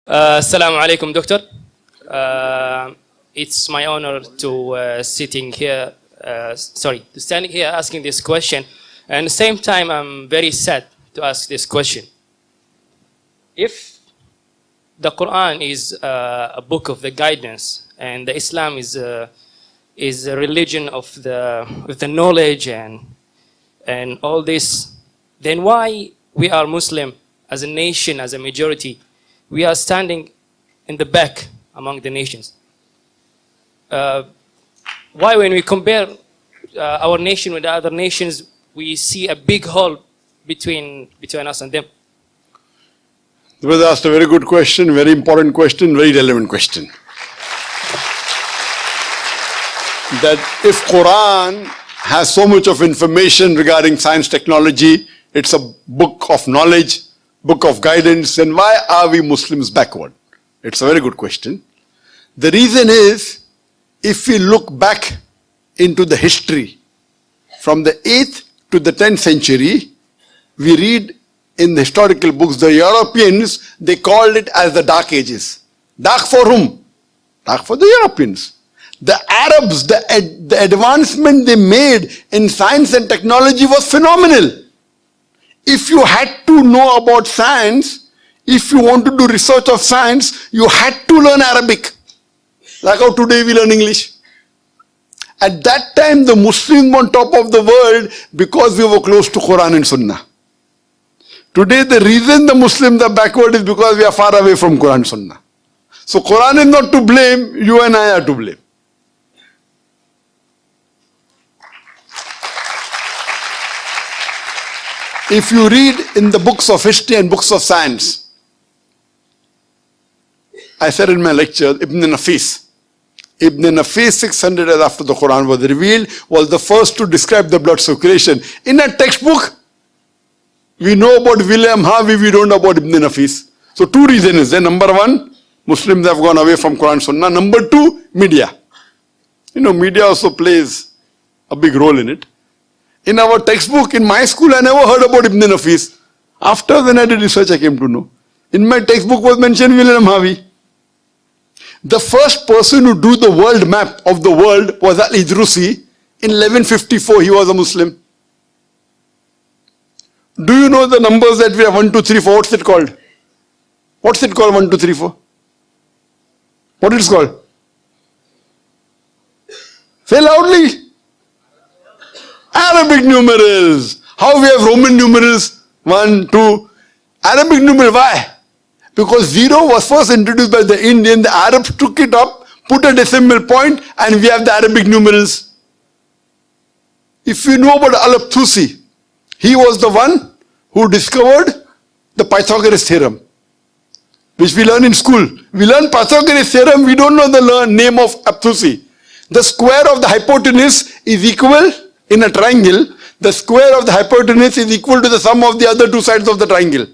Assalamu alaikum, Doctor. It's my honor to standing here asking this question. And at the same time, I'm very sad to ask this question. If the Quran is a book of the guidance, and the Islam is a religion of the knowledge and all this, then why we are Muslim as a nation, as a majority, we are standing in the back among the nations? Why, when we compare our nation with the other nations, we see a big hole between us and them? You was asked a very good question, very important question, very relevant question. That if Quran has so much of information regarding science, technology, it's a book of knowledge, book of guidance, then why are we Muslims backward? It's a very good question. The reason is, if we look back into the history, from the 8th to the 10th century, we read in the historical books, the Europeans, they called it as the Dark Ages. Dark for whom? Dark for the Europeans. The Arabs, the advancement they made in science and technology was phenomenal. If you had to know about science, if you want to do research of science, you had to learn Arabic. Like how today we learn English. At that time, the Muslims were on top of the world because we were close to Quran and Sunnah. Today, the reason the Muslims are backward is because we are far away from Quran and Sunnah. So Quran is not to blame, you and I are to blame. If you read in the books of history and books of science, I said in my lecture, Ibn Nafis. Ibn Nafis, 600 years after the Quran was revealed, was the first to describe the blood circulation. In a textbook, we know about William Harvey, we don't know about Ibn Nafis. So two reasons. Number one, Muslims have gone away from Quran and Sunnah. Number two, media. You know, media also plays a big role in it. In our textbook, in my school, I never heard about Ibn Nafis. After when I did research, I came to know. In my textbook was mentioned William Harvey. The first person who drew the world map of the world was Al-Idrusi. In 1154, he was a Muslim. Do you know the numbers that we have? 1, 2, 3, 4. What's it called? What's it called? 1, 2, 3, 4. What is it called? Say loudly. Arabic numerals. How we have Roman numerals? 1, 2. Arabic numeral. Why? Because 0 was first introduced by the Indian. The Arabs took it up, put a decimal point, and we have the Arabic numerals. If you know about Al-Abthusi, he was the one who discovered the Pythagoras theorem, which we learn in school. We learn Pythagoras theorem, we don't know the name of Abthusi. The square of the hypotenuse is equal in a triangle. The square of the hypotenuse is equal to the sum of the other two sides of the triangle.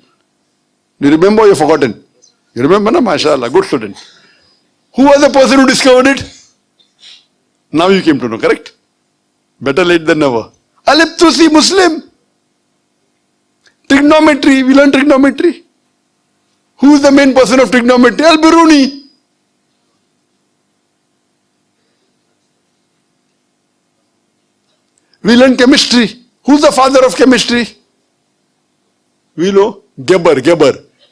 Do you remember or you've forgotten? You remember, na? MashaAllah, good student. Who was the person who discovered it? Now you came to know, correct? Better late than never. Al-Abthusi, Muslim. Trigonometry, we learn trigonometry. Who is the main person of trigonometry? Al-Biruni. We learn chemistry. Who's the father of chemistry? We know Geber.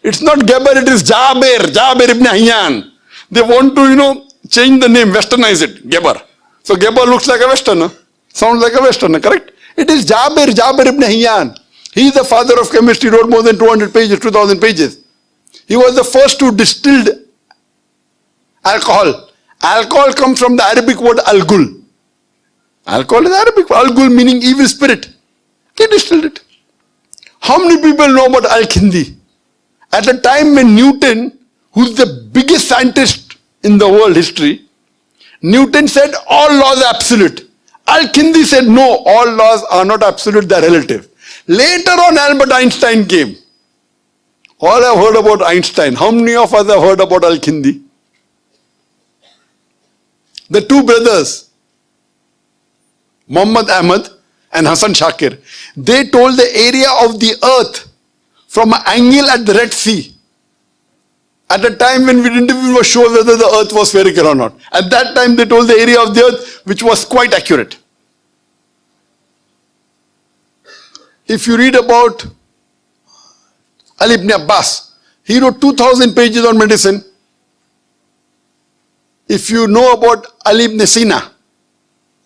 It's not Geber, it is Jabir ibn Hayyan. They want to, change the name, westernize it, Geber. So Geber looks like a westerner, sounds like a westerner, correct? It is Jabir ibn Hayyan. He is the father of chemistry, wrote more than 200 pages, 2000 pages. He was the first to distill alcohol. Alcohol comes from the Arabic word al-gul. Alcohol is Arabic, al-gul meaning evil spirit. He distilled it. How many people know about Al-Kindi? At the time when Newton, who's the biggest scientist in the world history, Newton said all laws are absolute. Al-Kindi said no, all laws are not absolute, they are relative. Later on, Albert Einstein came. All have heard about Einstein. How many of us have heard about Al-Kindi? The two brothers, Muhammad Ahmad and Hassan Shakir, they told the area of the earth from an angle at the Red Sea. At a time when we didn't even know sure whether the earth was spherical or not. At that time they told the area of the earth which was quite accurate. If you read about Ali ibn Abbas, he wrote 2,000 pages on medicine. If you know about Ali ibn Sina,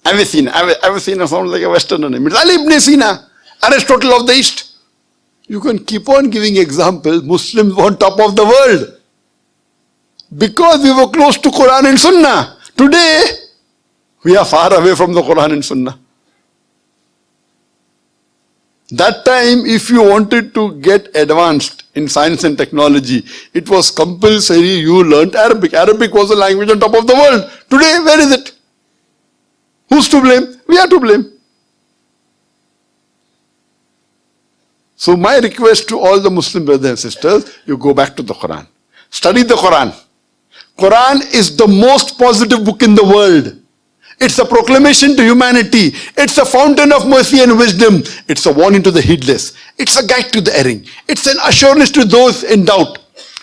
Avicenna sounds like a Westerner name. It's Ali ibn Sina, Aristotle of the East. You can keep on giving examples. Muslims were on top of the world because we were close to Quran and Sunnah. Today, we are far away from the Quran and Sunnah. That time, if you wanted to get advanced in science and technology, it was compulsory you learnt Arabic. Arabic was a language on top of the world. Today, where is it? Who's to blame? We are to blame. So my request to all the Muslim brothers and sisters, you go back to the Quran. Study the Quran. Quran is the most positive book in the world. It's a proclamation to humanity. It's a fountain of mercy and wisdom. It's a warning to the heedless. It's a guide to the erring. It's an assurance to those in doubt.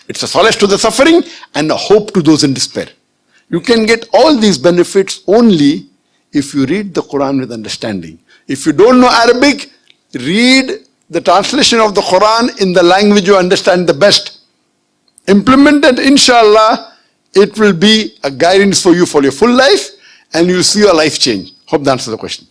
It's a solace to the suffering and a hope to those in despair. You can get all these benefits only if you read the Quran with understanding. If you don't know Arabic, read the translation of the Quran in the language you understand the best. Implement it, inshallah, it will be a guidance for you for your full life and you'll see your life change. Hope that answers the question.